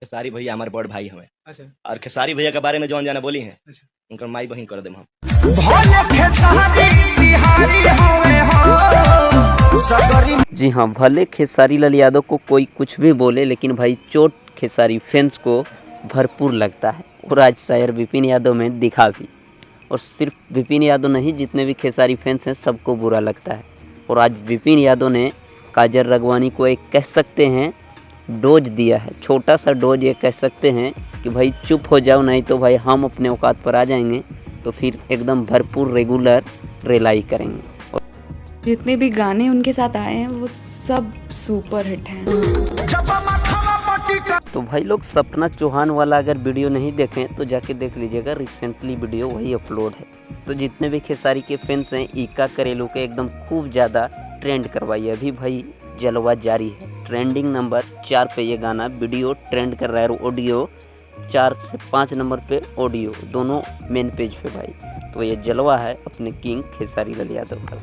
खेसारी भैया हमारे बड़ भाई हमें। अच्छा और खेसारी भैया के बारे में जौन जाना बोली है अच्छा। उनकर माई बहिन कर देम हम। जी हाँ, भले खेसारी लाल यादव को कोई कुछ भी बोले, लेकिन भाई चोट खेसारी फैंस को भरपूर लगता है और आज शायर विपिन यादव में दिखा भी। और सिर्फ विपिन यादव नहीं, जितने भी खेसारी फैंस हैं सबको बुरा लगता है। और आज विपिन यादव ने काजल राघवानी को एक कह सकते हैं डोज दिया है, छोटा सा डोज ये कह सकते हैं कि भाई चुप हो जाओ, नहीं तो भाई हम अपने औकात पर आ जाएंगे, तो फिर एकदम भरपूर रेगुलर रिलाई करेंगे। जितने भी गाने उनके साथ आए हैं वो सब सुपर हिट हैं। तो भाई लोग, सपना चौहान वाला अगर वीडियो नहीं देखें तो जाके देख लीजिएगा, रिसेंटली वीडियो वही अपलोड है। तो जितने भी खेसारी के फैंस हैं, ईका करेलू के एकदम खूब ज़्यादा ट्रेंड करवाइए। अभी भाई जलवा जारी है, ट्रेंडिंग नंबर 4 पे ये गाना वीडियो ट्रेंड कर रहा है। ऑडियो 4 से 5 नंबर पे ऑडियो, दोनों मेन पेज पे भाई। तो ये जलवा है अपने किंग खेसारी लाल यादव का।